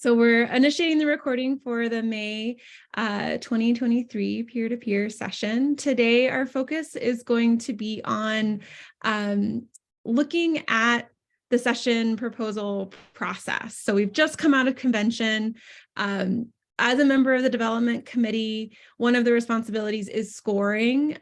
So we're initiating the recording for the May 2023 peer-to-peer session. Today, our focus is going to be on looking at the session proposal process. So we've just come out of convention. As a member of the development committee, one of the responsibilities is scoring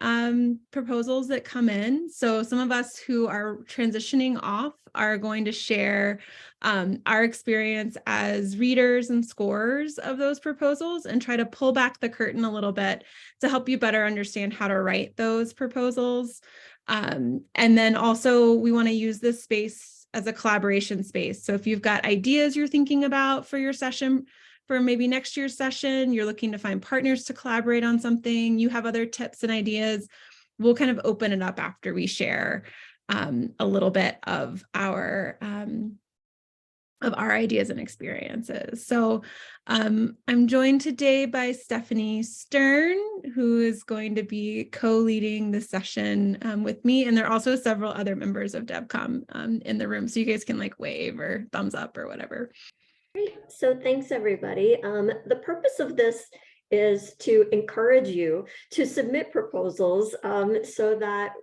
proposals that come in. So some of us who are transitioning off are going to share our experience as readers and scorers of those proposals and try to pull back the curtain a little bit to help you better understand how to write those proposals. And then also we want to use this space as a collaboration space. So if you've got ideas you're thinking about for your session, for maybe next year's session, you're looking to find partners to collaborate on something, you have other tips and ideas, we'll kind of open it up after we share a little bit of our ideas and experiences. So I'm joined today by Stephanie Stern, who is going to be co-leading the session with me. And there are also several other members of DevCom in the room. So you guys can like wave or thumbs up or whatever. Great. So thanks, everybody. The purpose of this is to encourage you to submit proposals so that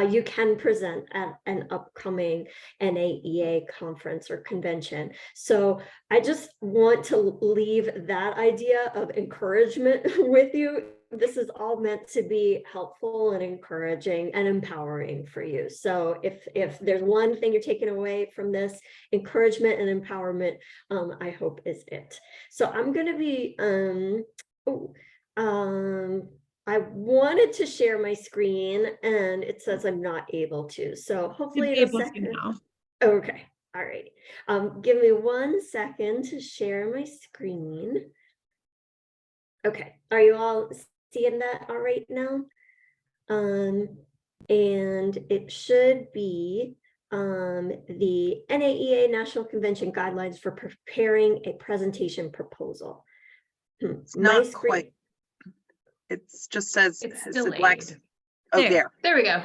you can present at an upcoming NAEA conference or convention. So I just want to leave that idea of encouragement with you. This is all meant to be helpful and encouraging and empowering for you. So if there's one thing you're taking away from this, encouragement and empowerment, I hope is it. So I'm going to be, I wanted to share my screen and it says I'm not able to. So hopefully in a second. Okay. All right. Give me 1 second to share my screen. Okay. Are you all seeing that all right now? And it should be the NAEA National Convention guidelines for preparing a presentation proposal. It's not quite. It just says it's delayed. Oh, there we go.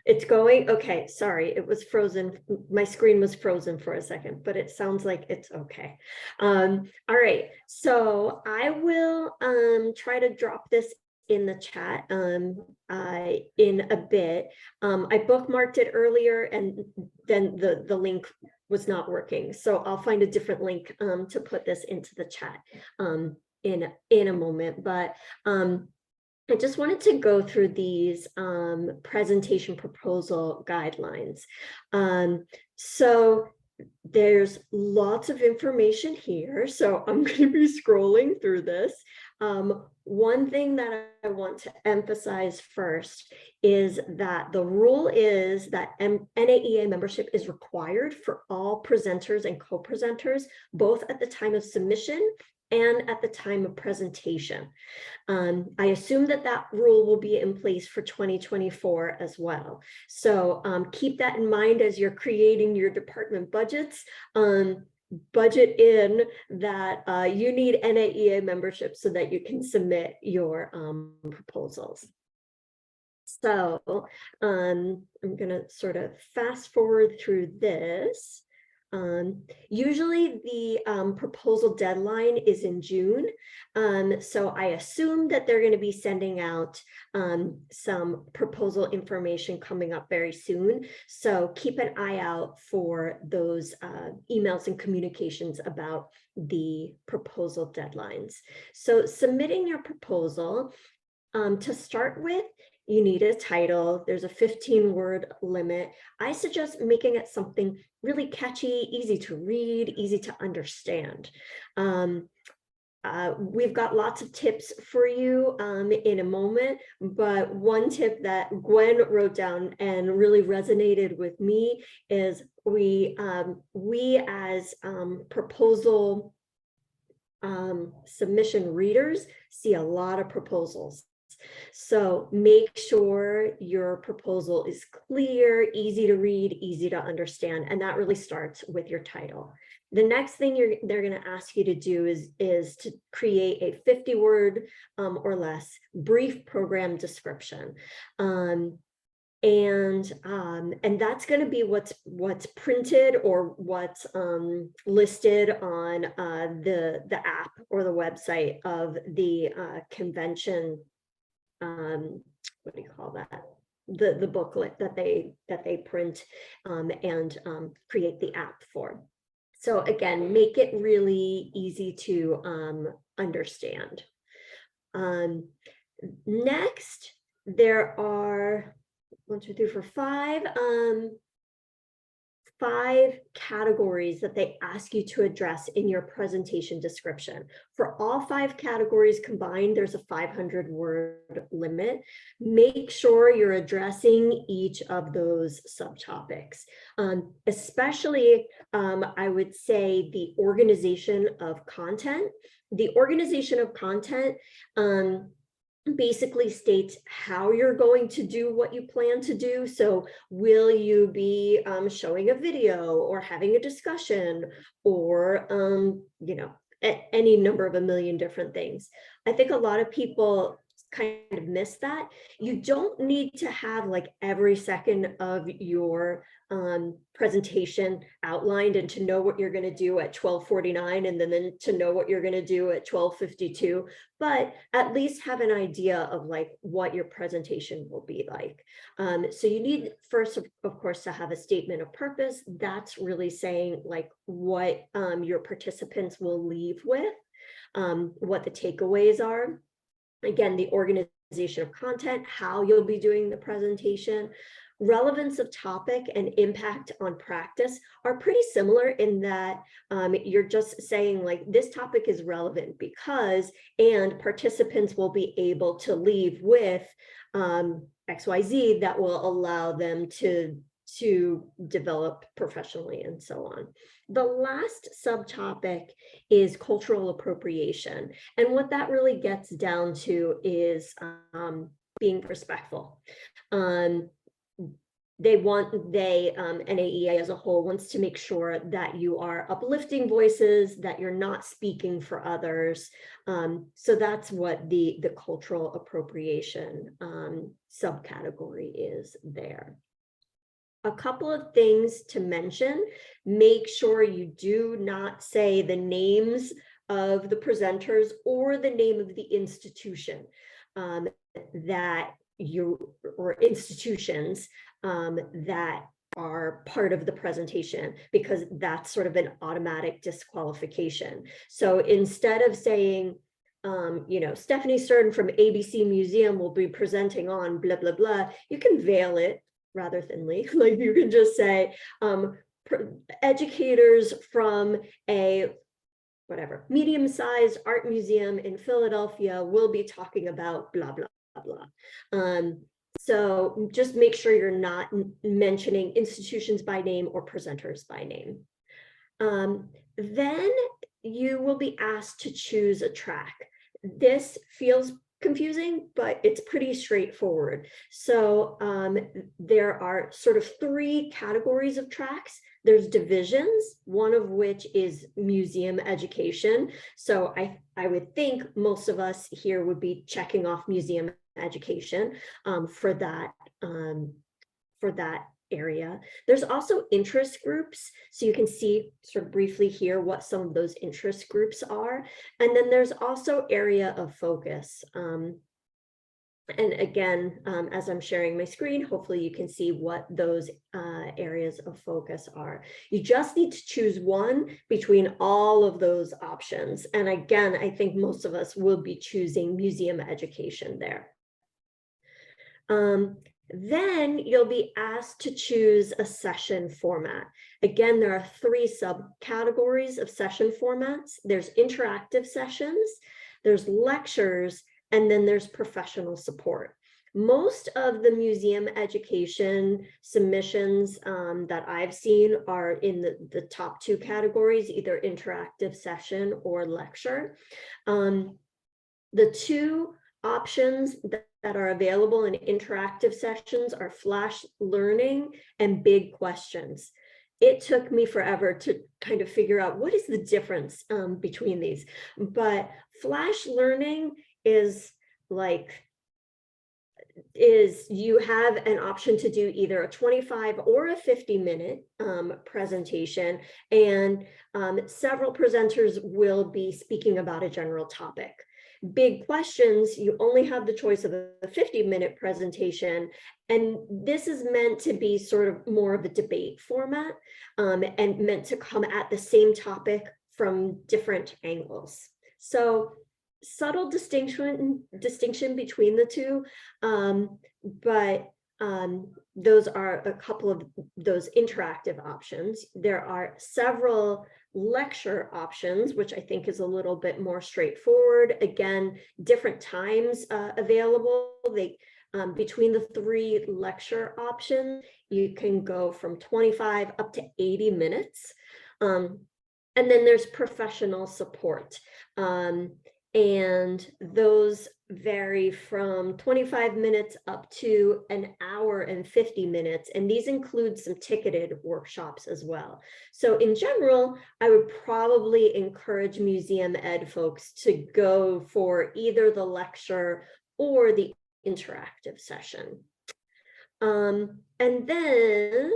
It's going. Okay, sorry, it was frozen. My screen was frozen for a second, but it sounds like it's okay. All right, so I will try to drop this in the chat in a bit. I bookmarked it earlier and then the link was not working, so I'll find a different link to put this into the chat in a moment. But I just wanted to go through these presentation proposal guidelines. So there's lots of information here, so I'm going to be scrolling through this. One thing that I want to emphasize first is that the rule is that NAEA membership is required for all presenters and co-presenters, both at the time of submission and at the time of presentation. I assume that that rule will be in place for 2024 as well. So keep that in mind as you're creating your department budgets. Budget in that you need NAEA membership so that you can submit your proposals. So I'm going to sort of fast forward through this. Usually the proposal deadline is in June. So I assume that they're going to be sending out some proposal information coming up very soon. So keep an eye out for those emails and communications about the proposal deadlines. So submitting your proposal, to start with, you need a title. There's a 15-word limit. I suggest making it something really catchy, easy to read, easy to understand. We've got lots of tips for you in a moment, but one tip that Gwen wrote down and really resonated with me is we as proposal submission readers see a lot of proposals. So make sure your proposal is clear, easy to read, easy to understand, and that really starts with your title. The next thing they're going to ask you to do is to create a 50-word or less brief program description. And that's going to be what's printed or what's listed on the app or the website of the convention. What do you call that? The booklet that they print and create the app for. So again, make it really easy to understand. Next, there are 1, 2, 3, 4, 5 categories that they ask you to address in your presentation description. For all 5 categories combined, there's a 500-word limit. Make sure you're addressing each of those subtopics, especially I would say the organization of content. The organization of content basically states how you're going to do what you plan to do. So will you be showing a video or having a discussion or, you know, any number of a million different things. I think a lot of people kind of miss that. You don't need to have like every second of your presentation outlined and to know what you're going to do at 12:49 and then to know what you're going to do at 12:52, but at least have an idea of like what your presentation will be like. So you need first, of course, to have a statement of purpose. That's really saying like what your participants will leave with, what the takeaways are. Again, the organization of content, how you'll be doing the presentation. Relevance of topic and impact on practice are pretty similar in that you're just saying like this topic is relevant because, and participants will be able to leave with XYZ that will allow them to develop professionally and so on. The last subtopic is cultural appropriation. And what that really gets down to is being respectful. NAEA as a whole wants to make sure that you are uplifting voices, that you're not speaking for others. So that's what the cultural appropriation subcategory is there. A couple of things to mention: make sure you do not say the names of the presenters or the name of the institution that you, or institutions that are part of the presentation, because that's sort of an automatic disqualification. So instead of saying, you know, Stephanie Stern from ABC Museum will be presenting on blah, blah, blah, you can veil it rather thinly. Like you can just say educators from a whatever medium-sized art museum in Philadelphia will be talking about blah, blah, blah. So just make sure you're not mentioning institutions by name or presenters by name. Then you will be asked to choose a track. This feels confusing, but it's pretty straightforward. So there are sort of 3 categories of tracks. There's divisions, one of which is museum education. So I would think most of us here would be checking off museum education for that area. There's also interest groups. So you can see sort of briefly here what some of those interest groups are. And then there's also area of focus. And again, as I'm sharing my screen, hopefully you can see what those areas of focus are. You just need to choose one between all of those options. And again, I think most of us will be choosing museum education there. Then you'll be asked to choose a session format. Again, there are 3 subcategories of session formats. There's interactive sessions, there's lectures, and then there's professional support. Most of the museum education submissions that I've seen are in the top 2 categories, either interactive session or lecture. The 2 options that are available in interactive sessions are flash learning and big questions. It took me forever to kind of figure out what is the difference between these, but flash learning is like is you have an option to do either a 25 or a 50-minute presentation, and several presenters will be speaking about a general topic. Big questions, you only have the choice of a 50-minute presentation, and this is meant to be sort of more of a debate format, and meant to come at the same topic from different angles. So subtle distinction between the two, but those are a couple of those interactive options. There are several lecture options, which I think is a little bit more straightforward. Again, different times available. They between the 3 lecture options, you can go from 25 up to 80 minutes. And then there's professional support. And those vary from 25 minutes up to an hour and 50 minutes. And these include some ticketed workshops as well. So in general, I would probably encourage museum ed folks to go for either the lecture or the interactive session. And then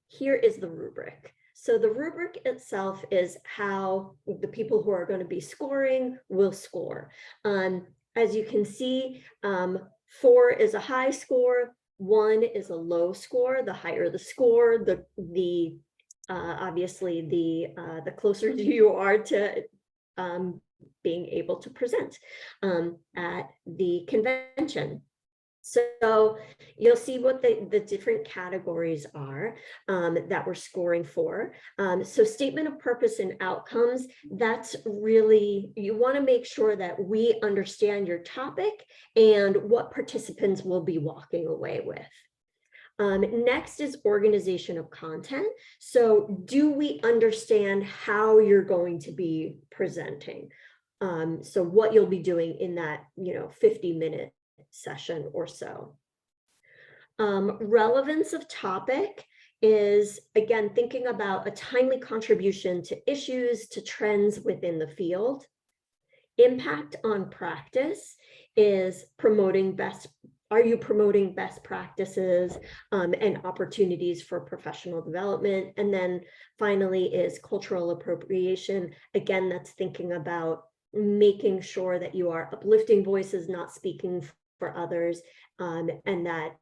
here is the rubric. So the rubric itself is how the people who are going to be scoring will score. As you can see, 4 is a high score, 1 is a low score. The higher the score, the obviously the closer you are to being able to present at the convention. So you'll see what the different categories are that we're scoring for. So statement of purpose and outcomes, that's really, you want to make sure that we understand your topic and what participants will be walking away with. Next is organization of content. So do we understand how you're going to be presenting? So what you'll be doing in that 50-minute session or so. Relevance of topic is, again, thinking about a timely contribution to issues, to trends within the field. Impact on practice is are you promoting best practices and opportunities for professional development? And then finally is cultural appropriation. Again, that's thinking about making sure that you are uplifting voices, not speaking for others, and that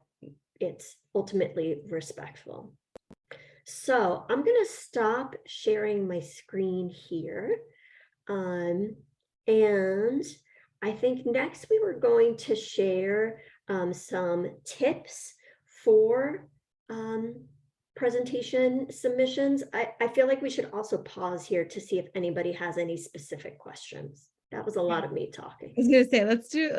it's ultimately respectful. So I'm going to stop sharing my screen here. And I think next we were going to share some tips for presentation submissions. I feel like we should also pause here to see if anybody has any specific questions. That was a lot of me talking. I was gonna say, let's do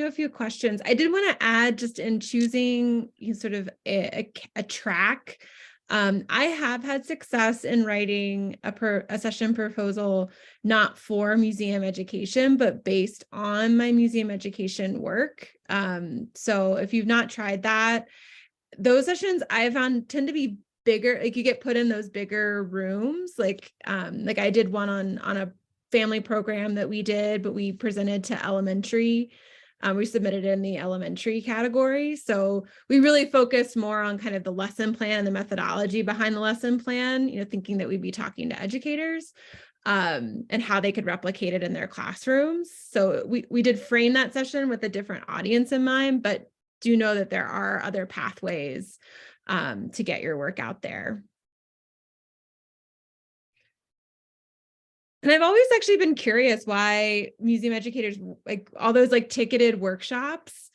a few questions. I did want to add, just in choosing sort of a track. I have had success in writing a session proposal, not for museum education, but based on my museum education work. So if you've not tried that, those sessions I found tend to be bigger. Like you get put in those bigger rooms. Like I did one on a family program that we did, but we presented to elementary. We submitted in the elementary category. So we really focused more on kind of the lesson plan and the methodology behind the lesson plan, thinking that we'd be talking to educators and how they could replicate it in their classrooms. So we did frame that session with a different audience in mind, but do know that there are other pathways to get your work out there. And I've always actually been curious why museum educators, like all those like ticketed workshops,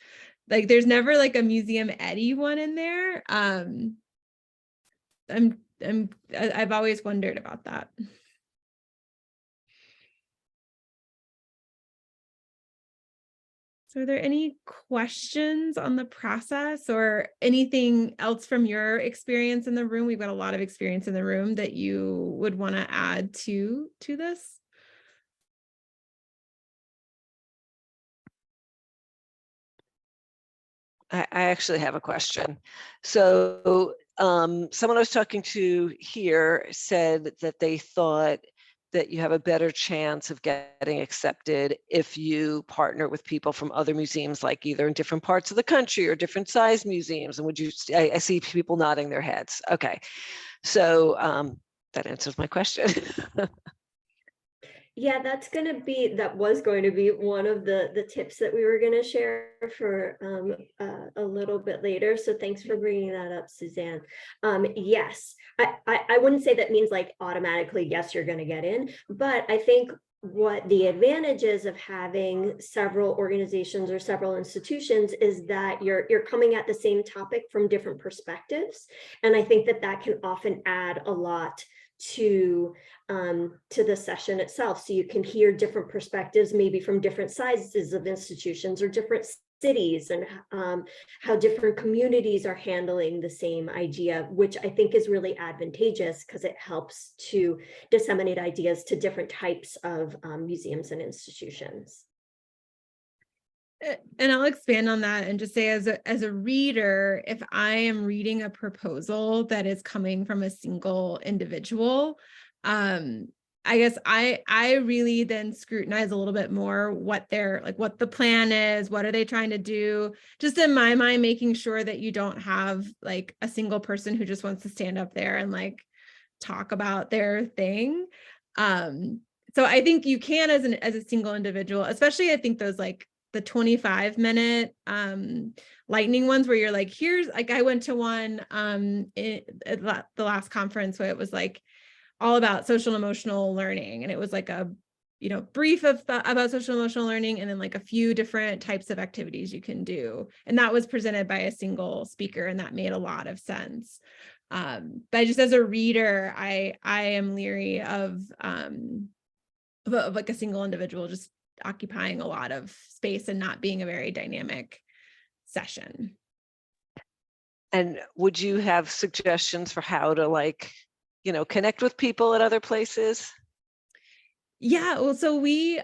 like there's never like a museum eddy one in there. I've always wondered about that. So are there any questions on the process or anything else from your experience in the room? We've got a lot of experience in the room that you would want to add to this. I actually have a question. So someone I was talking to here said that they thought that you have a better chance of getting accepted if you partner with people from other museums, like either in different parts of the country or different size museums? And would you, I see people nodding their heads. Okay, so that answers my question. Yeah, that was going to be one of the tips that we were going to share for a little bit later. So thanks for bringing that up, Suzanne. Yes, I wouldn't say that means like automatically, yes, you're going to get in, but I think what the advantage is of having several organizations or several institutions is that you're coming at the same topic from different perspectives. And I think that can often add a lot to the session itself. So you can hear different perspectives, maybe from different sizes of institutions or different cities, and how different communities are handling the same idea, which I think is really advantageous because it helps to disseminate ideas to different types of museums and institutions. And I'll expand on that and just say, as a reader, if I am reading a proposal that is coming from a single individual, I guess I really then scrutinize a little bit more what the plan is, what are they trying to do, just in my mind, making sure that you don't have like a single person who just wants to stand up there and like talk about their thing. So I think you can, as a single individual, especially I think those like the 25-minute lightning ones where you're like, here's like, I went to one at the last conference where it was like all about social and emotional learning, and it was like a brief about social and emotional learning, and then like a few different types of activities you can do, and that was presented by a single speaker, and that made a lot of sense. But just as a reader, I am leery of like a single individual just occupying a lot of space and not being a very dynamic session. And would you have suggestions for how to like, connect with people at other places? Yeah, well, so we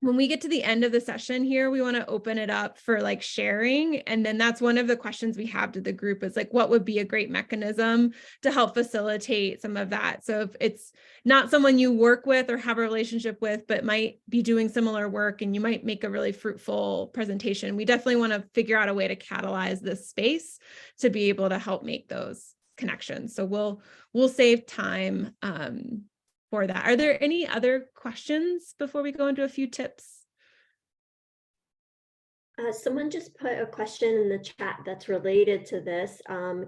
when we get to the end of the session here, we want to open it up for like sharing. And then that's one of the questions we have to the group is like, what would be a great mechanism to help facilitate some of that? So if it's not someone you work with or have a relationship with, but might be doing similar work and you might make a really fruitful presentation, we definitely want to figure out a way to catalyze this space to be able to help make those connections. So we'll save time for that. Are there any other questions before we go into a few tips? Someone just put a question in the chat that's related to this.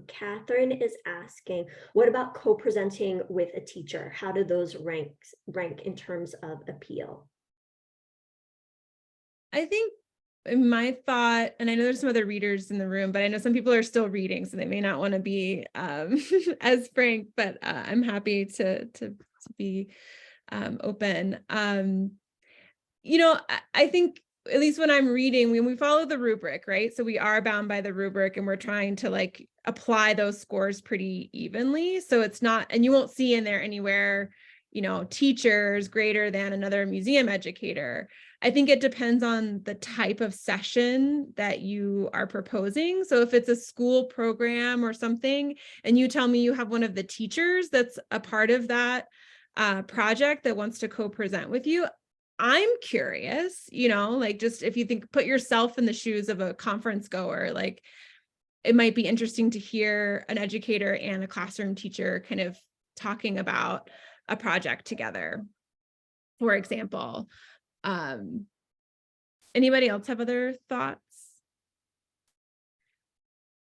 Catherine is asking, what about co-presenting with a teacher? How do those rank in terms of appeal? I think my thought, and I know there's some other readers in the room, but I know some people are still reading, so they may not want to be as frank, but I'm happy to be open. I think at least when I'm reading, when we follow the rubric, right? So we are bound by the rubric and we're trying to like apply those scores pretty evenly. So it's not, and you won't see in there anywhere, teachers greater than another museum educator. I think it depends on the type of session that you are proposing. So if it's a school program or something, and you tell me you have one of the teachers that's a part of that project that wants to co-present with you, I'm curious, like just if you put yourself in the shoes of a conference goer, like it might be interesting to hear an educator and a classroom teacher kind of talking about a project together, for example. Anybody else have other thoughts?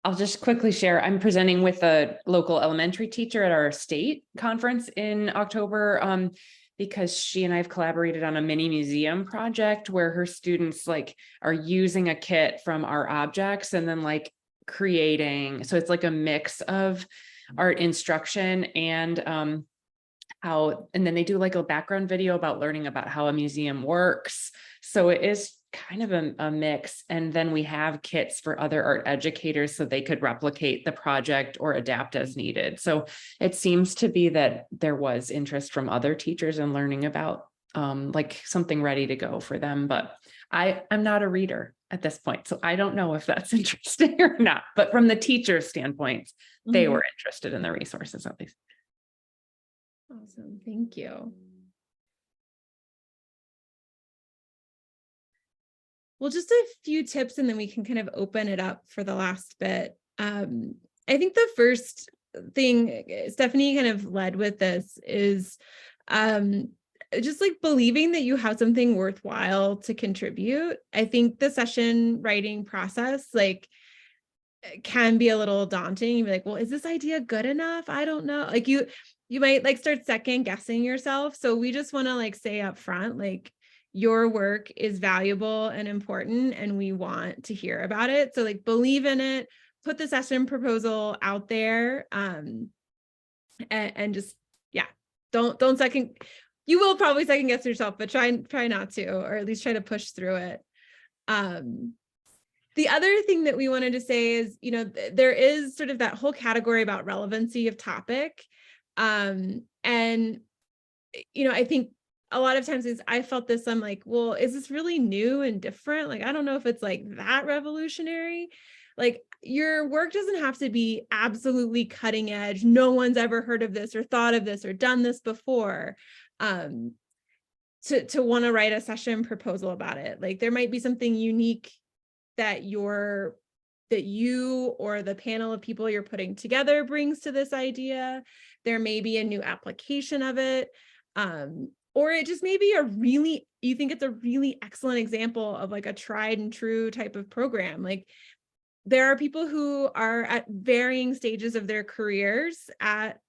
I'll just quickly share. I'm presenting with a local elementary teacher at our state conference in October because she and I have collaborated on a mini museum project where her students are using a kit from our objects and then creating. So it's like a mix of art instruction and then they do a background video about learning about how a museum works. So it is kind of a mix. And then we have kits for other art educators so they could replicate the project or adapt as needed. So it seems to be that there was interest from other teachers in learning about something ready to go for them. But I'm not a reader at this point, so I don't know if that's interesting or not. But from the teacher standpoint, they were interested in the resources at least. Oh, Awesome. Thank you. Well, just a few tips and then we can kind of open it up for the last bit. I think the first thing Stephanie kind of led with this is just like believing that you have something worthwhile to contribute. I think the session writing process like can be a little daunting. You'd be like, well, is this idea good enough? I don't know. Like you might like start second guessing yourself. So we just want to like say up front, like your work is valuable and important and we want to hear about it. So like believe in it, put the session proposal out there, and just, yeah, don't second, you will probably second guess yourself, but try not to, or at least try to push through it. The other thing that we wanted to say is, you know, there is sort of that whole category about relevancy of topic. And, you know, I think a lot of times I felt this, I'm like, well, is this really new and different? Like, I don't know if it's like that revolutionary. Like your work doesn't have to be absolutely cutting edge. No one's ever heard of this or thought of this or done this before. To want to write a session proposal about it. Like there might be something unique that you or the panel of people you're putting together brings to this idea. There may be a new application of it. Or it just may be you think it's a really excellent example of like a tried and true type of program. Like there are people who are at varying stages of their careers at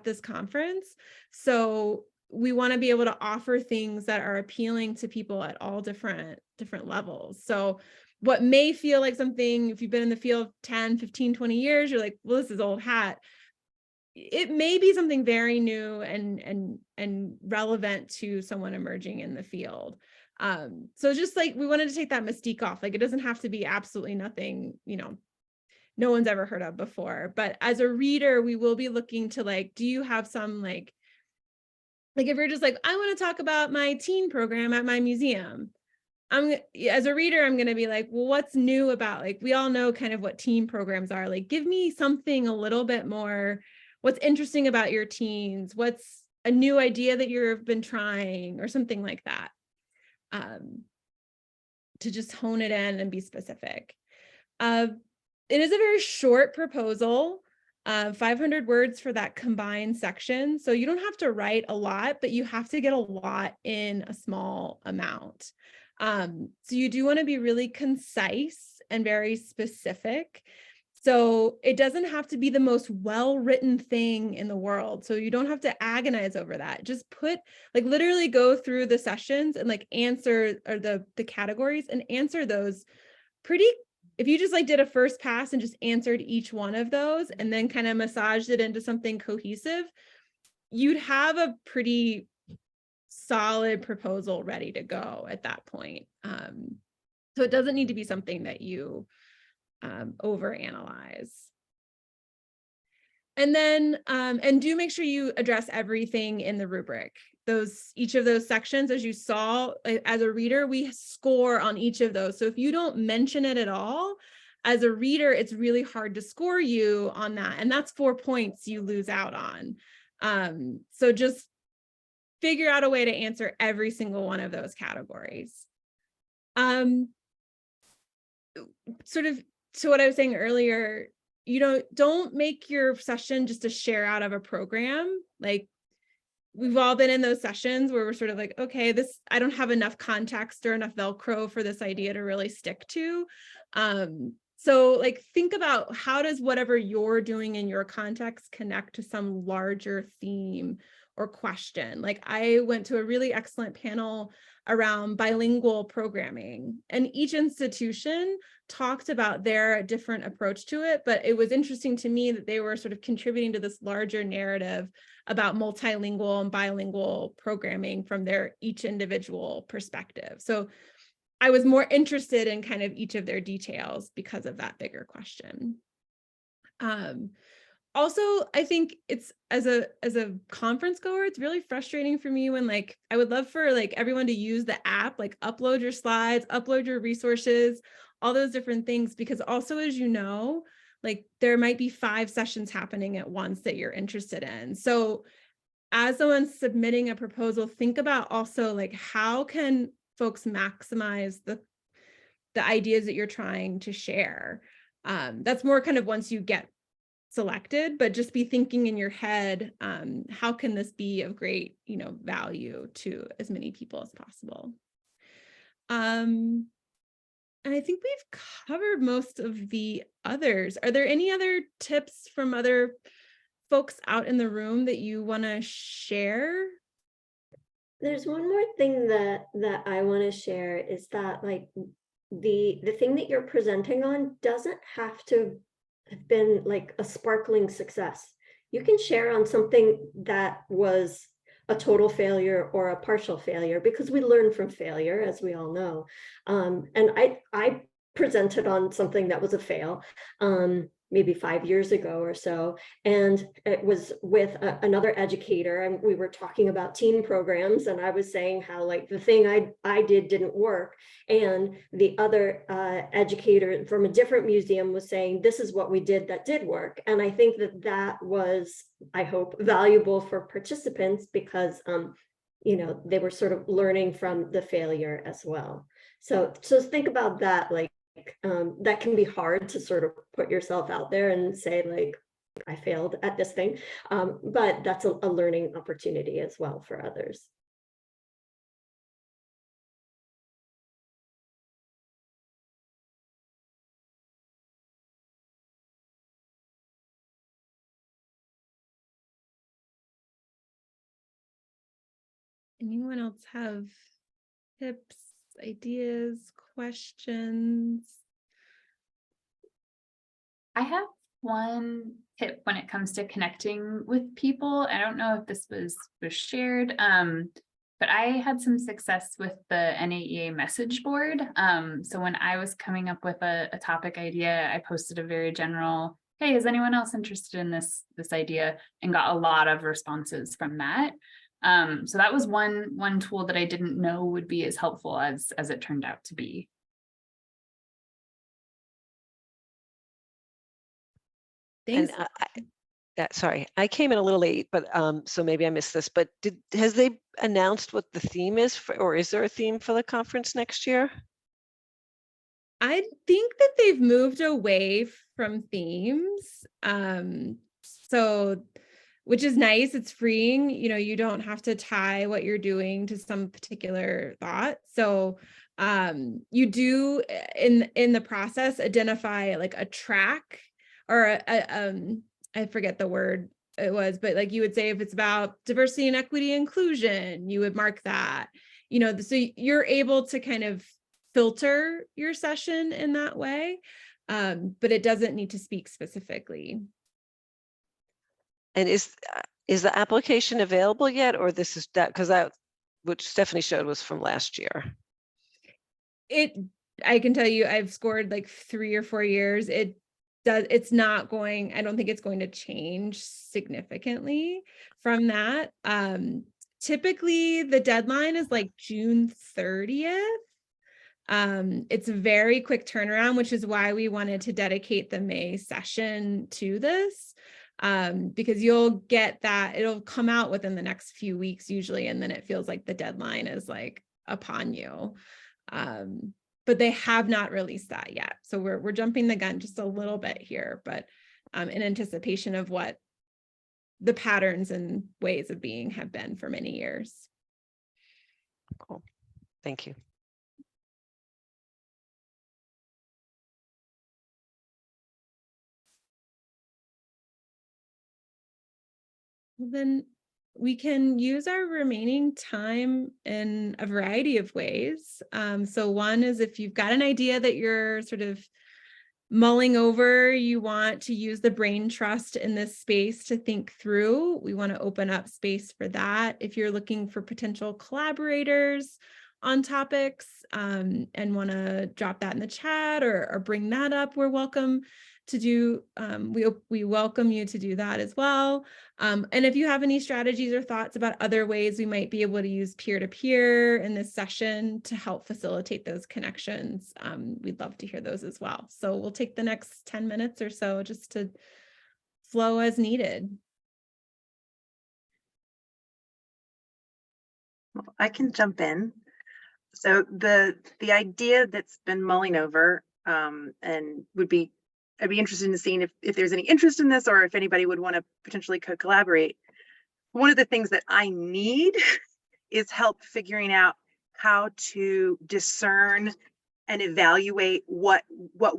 this conference. So we want to be able to offer things that are appealing to people at all different levels. So what may feel like something, if you've been in the field 10, 15, 20 years, you're like, well, this is old hat. It may be something very new and relevant to someone emerging in the field. So just like, we wanted to take that mystique off. Like, it doesn't have to be absolutely nothing, you know, no one's ever heard of before. But as a reader, we will be looking to like, do you have some like if you're just like, I want to talk about my teen program at my museum. As a reader, I'm going to be like, well, what's new about, like, we all know kind of what teen programs are. Like, give me something a little bit more. What's interesting about your teens? What's a new idea that you've been trying or something like that, to just hone it in and be specific. It is a very short proposal, 500 words for that combined section. So you don't have to write a lot, but you have to get a lot in a small amount. So you do want to be really concise and very specific. So it doesn't have to be the most well-written thing in the world. So you don't have to agonize over that. Just put, like, literally go through the sessions and like answer, or the categories, and answer those pretty. If you just like did a first pass and just answered each one of those and then kind of massaged it into something cohesive, you'd have a pretty solid proposal ready to go at that point. So it doesn't need to be something that you overanalyze. And then, and do make sure you address everything in the rubric. Each of those sections, as you saw, as a reader, we score on each of those. So if you don't mention it at all, as a reader, it's really hard to score you on that. And that's 4 points you lose out on. So just figure out a way to answer every single one of those categories. Sort of to what I was saying earlier, don't make your session just a share out of a program. Like, we've all been in those sessions where we're sort of like, okay, I don't have enough context or enough Velcro for this idea to really stick to. So like, think about, how does whatever you're doing in your context connect to some larger theme or question? Like, I went to a really excellent panel around bilingual programming, and each institution talked about their different approach to it. But it was interesting to me that they were sort of contributing to this larger narrative about multilingual and bilingual programming from their each individual perspective. So I was more interested in kind of each of their details because of that bigger question. Also, I think it's, as a conference goer, it's really frustrating for me when, like, I would love for like everyone to use the app, like upload your slides, upload your resources, all those different things, because also, as you know, like there might be 5 sessions happening at once that you're interested in. So as someone's submitting a proposal, think about also like, how can folks maximize the ideas that you're trying to share? That's more kind of once you get selected, but just be thinking in your head, how can this be of great, value to as many people as possible? And I think we've covered most of the others. Are there any other tips from other folks out in the room that you want to share? There's one more thing that I want to share, is that like the thing that you're presenting on doesn't have to have been like a sparkling success. You can share on something that was a total failure or a partial failure, because we learn from failure, as we all know. And I presented on something that was a fail, maybe 5 years ago or so. And it was with another educator, and we were talking about teen programs, and I was saying how like the thing I did didn't work. And the other educator from a different museum was saying, this is what we did that did work. And I think that was, I hope, valuable for participants, because they were sort of learning from the failure as well. So think about that, like, that can be hard to sort of put yourself out there and say like, I failed at this thing, but that's a learning opportunity as well for others. Anyone else have tips, ideas, questions? I have one tip when it comes to connecting with people. I don't know if this was shared, but I had some success with the NAEA message board. So when I was coming up with a topic idea, I posted a very general, hey, is anyone else interested in this idea? And got a lot of responses from that. So that was one tool that I didn't know would be as helpful as it turned out to be. Thanks. And sorry, I came in a little late, but so maybe I missed this, but has they announced what the theme is or is there a theme for the conference next year? I think that they've moved away from themes. So, which is nice. It's freeing. You don't have to tie what you're doing to some particular thought. So you do in the process identify like a track or I forget the word it was, but like you would say if it's about diversity and equity inclusion, you would mark that, so you're able to kind of filter your session in that way, but it doesn't need to speak specifically. And is the application available yet, or this is that because that which Stephanie showed was from last year? I can tell you I've scored like 3 or 4 years. It's not going, I don't think it's going to change significantly from that. Typically the deadline is like June 30th. It's a very quick turnaround, which is why we wanted to dedicate the May session to this, because you'll get that, it'll come out within the next few weeks usually, and then it feels like the deadline is like upon you. But they have not released that yet. So we're jumping the gun just a little bit here, but in anticipation of what the patterns and ways of being have been for many years. Cool. Thank you. Well, then we can use our remaining time in a variety of ways. So one is if you've got an idea that you're sort of mulling over, you want to use the brain trust in this space to think through, we want to open up space for that. If you're looking for potential collaborators on topics and want to drop that in the chat or bring that up, we're welcome to do, we welcome you to do that as well. And if you have any strategies or thoughts about other ways we might be able to use peer-to-peer in this session to help facilitate those connections, we'd love to hear those as well. So we'll take the next 10 minutes or so just to flow as needed. I can jump in. So the idea that's been mulling over, and I'd be interested in seeing if there's any interest in this, or if anybody would want to potentially collaborate. One of the things that I need is help figuring out how to discern and evaluate what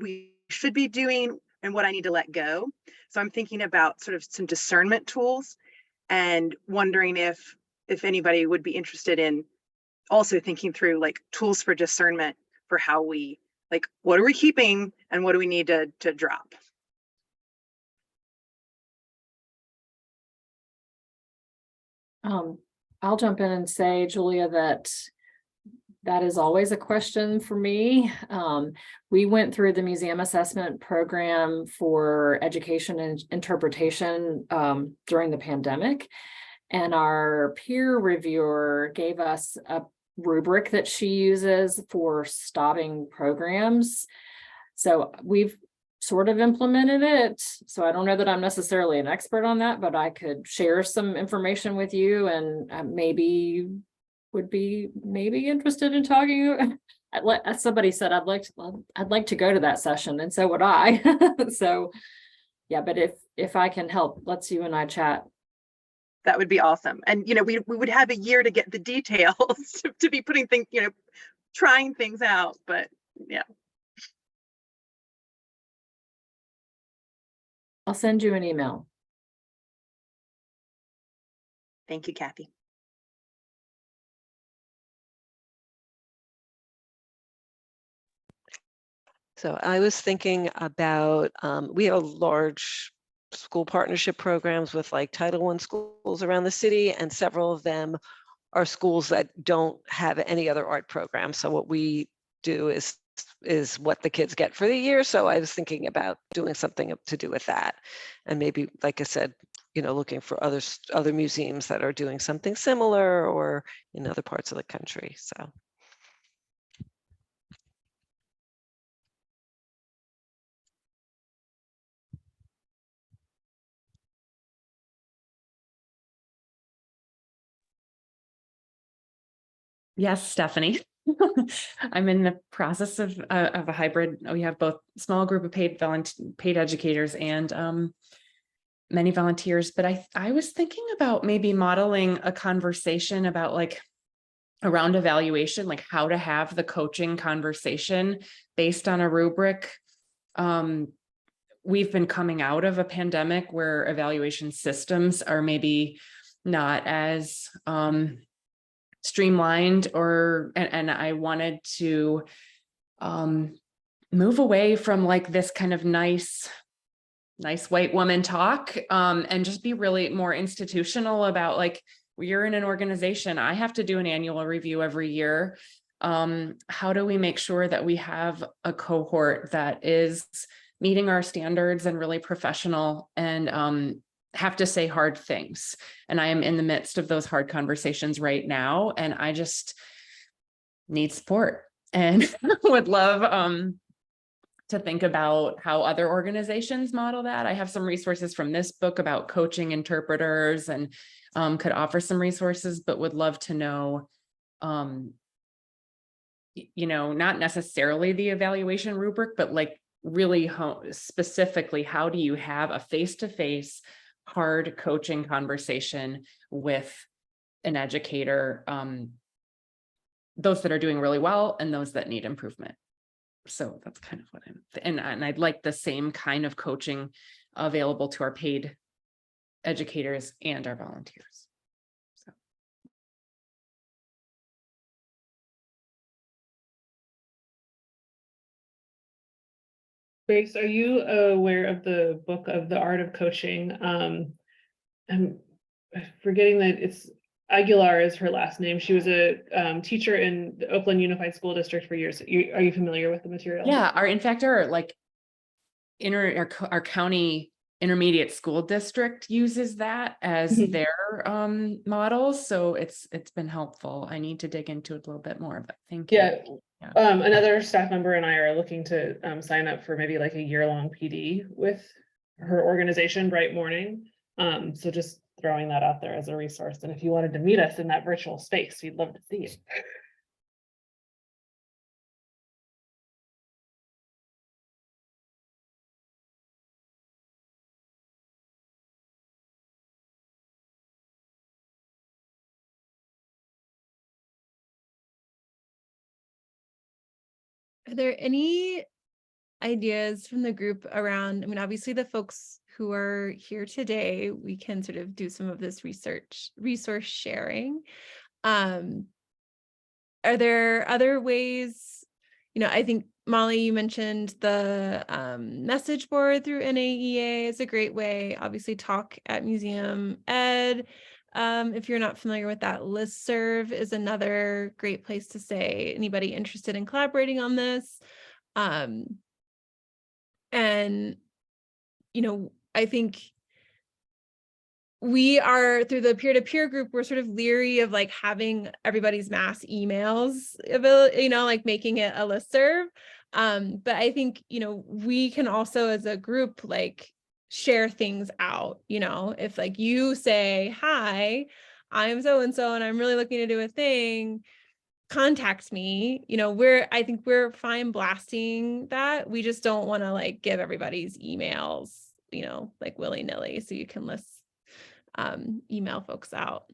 we should be doing and what I need to let go. So I'm thinking about sort of some discernment tools, and wondering if anybody would be interested in also thinking through like tools for discernment for how we, like, what are we keeping and what do we need to drop? I'll jump in and say, Julia, that is always a question for me. We went through the museum assessment program for education and interpretation during the pandemic, and our peer reviewer gave us a rubric that she uses for stopping programs. So we've sort of implemented it. So I don't know that I'm necessarily an expert on that, but I could share some information with you, and maybe would be interested in talking. As somebody said, I'd like to go to that session, and so would I. So yeah, but if I can help, let's you and I chat. That would be awesome. And we would have a year to get the details to be putting things, trying things out, but yeah. I'll send you an email. Thank you, Kathy. So I was thinking about, we have large school partnership programs with like Title I schools around the city, and several of them are schools that don't have any other art program. So what we do is what the kids get for the year. So I was thinking about doing something to do with that, and maybe, like I said, looking for other museums that are doing something similar, or in other parts of the country. So. Yes, Stephanie. I'm in the process of a hybrid. We have both small group of paid educators and many volunteers, but I was thinking about maybe modeling a conversation about like around evaluation, like how to have the coaching conversation based on a rubric. We've been coming out of a pandemic where evaluation systems are maybe not as streamlined, and I wanted to move away from like this kind of nice white woman talk, and just be really more institutional about like, you're in an organization, I have to do an annual review every year. How do we make sure that we have a cohort that is meeting our standards and really professional, and have to say hard things? And I am in the midst of those hard conversations right now, and I just need support and would love to think about how other organizations model that. I have some resources from this book about coaching interpreters, and could offer some resources, but would love to know, not necessarily the evaluation rubric, but like really specifically, how do you have a face-to-face hard coaching conversation with an educator, those that are doing really well and those that need improvement. So that's kind of what and I'd like the same kind of coaching available to our paid educators and our volunteers. So. Grace, are you aware of the book of the Art of Coaching? I'm forgetting that it's Aguilar is her last name. She was a teacher in the Oakland Unified School District for years. Are you familiar with the material? Yeah, our county intermediate school district uses that as their models. So it's been helpful. I need to dig into it a little bit more, but thank you. Yeah. Another staff member and I are looking to sign up for maybe like a year-long PD with her organization, Bright Morning. So just throwing that out there as a resource. And if you wanted to meet us in that virtual space, we'd love to see you. Are there any ideas from the group around, I mean, obviously the folks who are here today, we can sort of do some of this resource sharing. Are there other ways, I think Molly, you mentioned the message board through NAEA is a great way. Obviously Talk at Museum Ed. If you're not familiar with that, listserv is another great place to say anybody interested in collaborating on this. And, I think we are, through the peer-to-peer group, we're sort of leery of like having everybody's mass emails available, like making it a listserv. But I think, we can also as a group, like share things out, if like you say, hi, I'm so-and-so, and I'm really looking to do a thing, contact me, I think we're fine blasting that. We just don't want to like give everybody's emails, like willy-nilly. So you can list email folks out,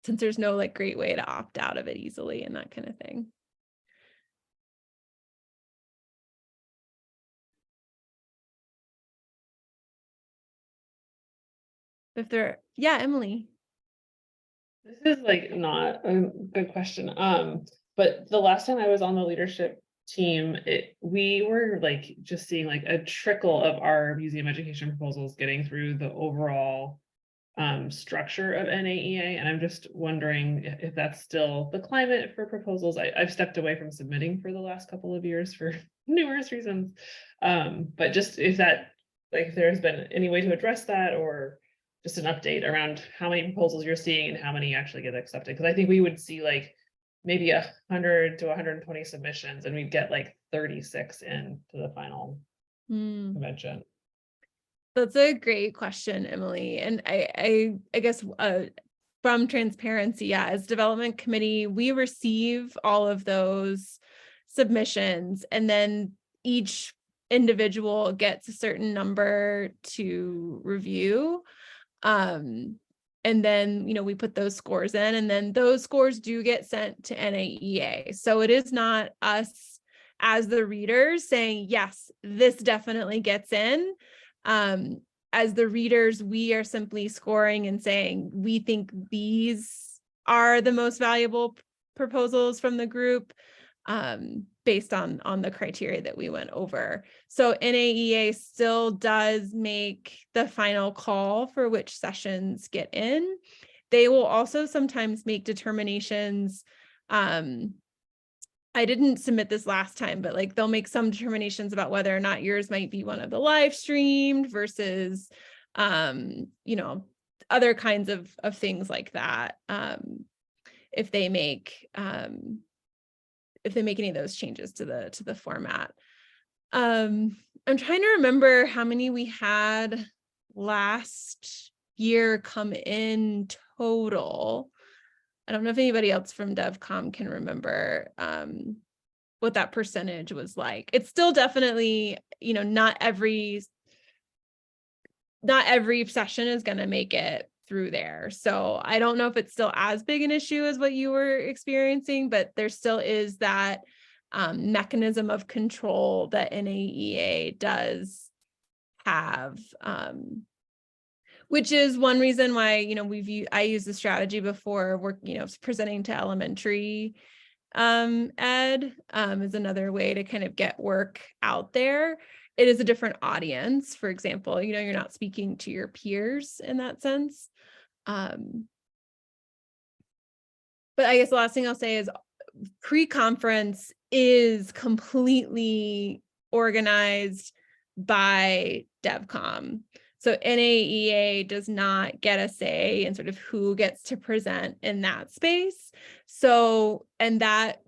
since there's no like great way to opt out of it easily and that kind of thing. Yeah, Emily. This is like not a good question. But the last time I was on the leadership team, we were like just seeing like a trickle of our museum education proposals getting through the overall structure of NAEA, and I'm just wondering if that's still the climate for proposals. I've stepped away from submitting for the last couple of years for numerous reasons, but just if that, like, if there's been any way to address that, or just an update around how many proposals you're seeing and how many actually get accepted, because I think we would see like maybe 100 to 120 submissions, and we'd get like 36 into the final convention. That's a great question, Emily. And I guess from transparency, as development committee, we receive all of those submissions, and then each individual gets a certain number to review. And then, we put those scores in, and then those scores do get sent to NAEA. So it is not us as the readers saying, yes, this definitely gets in. As the readers, we are simply scoring and saying, we think these are the most valuable proposals from the group, based on the criteria that we went over. So NAEA still does make the final call for which sessions get in. They will also sometimes make determinations. I didn't submit this last time, but like they'll make some determinations about whether or not yours might be one of the live streamed versus, other kinds of things like that. If they make any of those changes to the format. I'm trying to remember how many we had last year come in total. I don't know if anybody else from DevCom can remember what that percentage was like. It's still definitely, not every session is going to make it through there. So I don't know if it's still as big an issue as what you were experiencing, but there still is that mechanism of control that NAEA does have, which is one reason why, I used the strategy before presenting to elementary ed is another way to kind of get work out there. It is a different audience. For example, you're not speaking to your peers in that sense. But I guess the last thing I'll say is pre-conference is completely organized by DevCom. So NAEA does not get a say in sort of who gets to present in that space. So, and that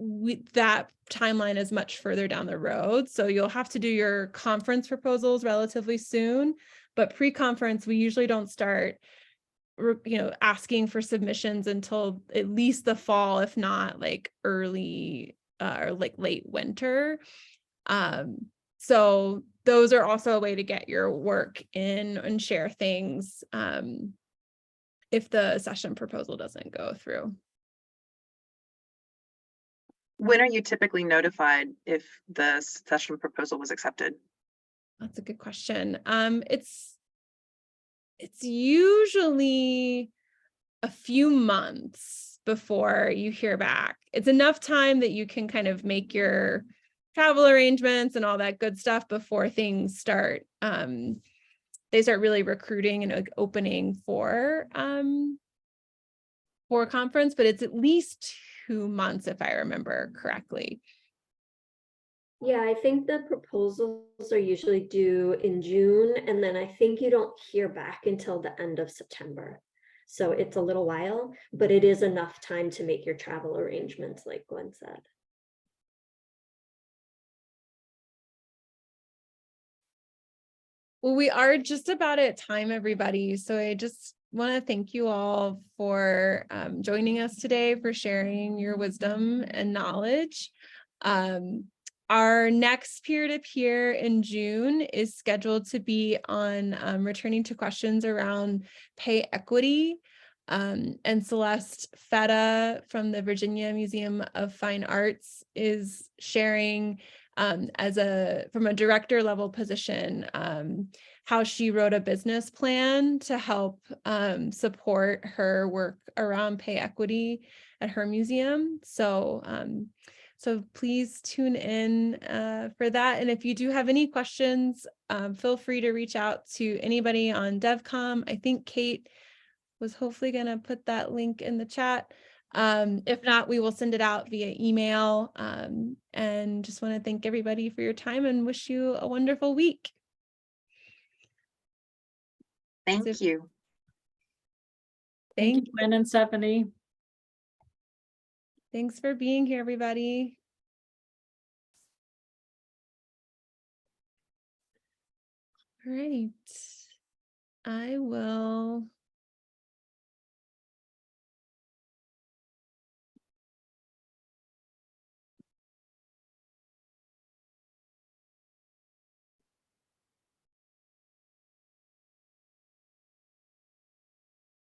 timeline is much further down the road. So you'll have to do your conference proposals relatively soon, but pre-conference, we usually don't start asking for submissions until at least the fall, if not like early or like late winter. So those are also a way to get your work in and share things if the session proposal doesn't go through. When are you typically notified if the session proposal was accepted? That's a good question. It's usually a few months before you hear back. It's enough time that you can kind of make your travel arrangements and all that good stuff before things start. They start really recruiting and opening for conference, but it's at least 2 months if I remember correctly. Yeah, I think the proposals are usually due in June, and then I think you don't hear back until the end of September. So it's a little while, but it is enough time to make your travel arrangements, like Gwen said. Well, we are just about at time, everybody. So I just want to thank you all for joining us today, for sharing your wisdom and knowledge. Our next peer-to-peer in June is scheduled to be on returning to questions around pay equity. And Celeste Feta from the Virginia Museum of Fine Arts is sharing from a director level position, how she wrote a business plan to help support her work around pay equity at her museum. So please tune in for that. And if you do have any questions, feel free to reach out to anybody on DevCom. I think Kate was hopefully going to put that link in the chat. If not, we will send it out via email. And just want to thank everybody for your time and wish you a wonderful week. Thank you. Thank you, Gwen and Stephanie. Thanks for being here, everybody. All right. I will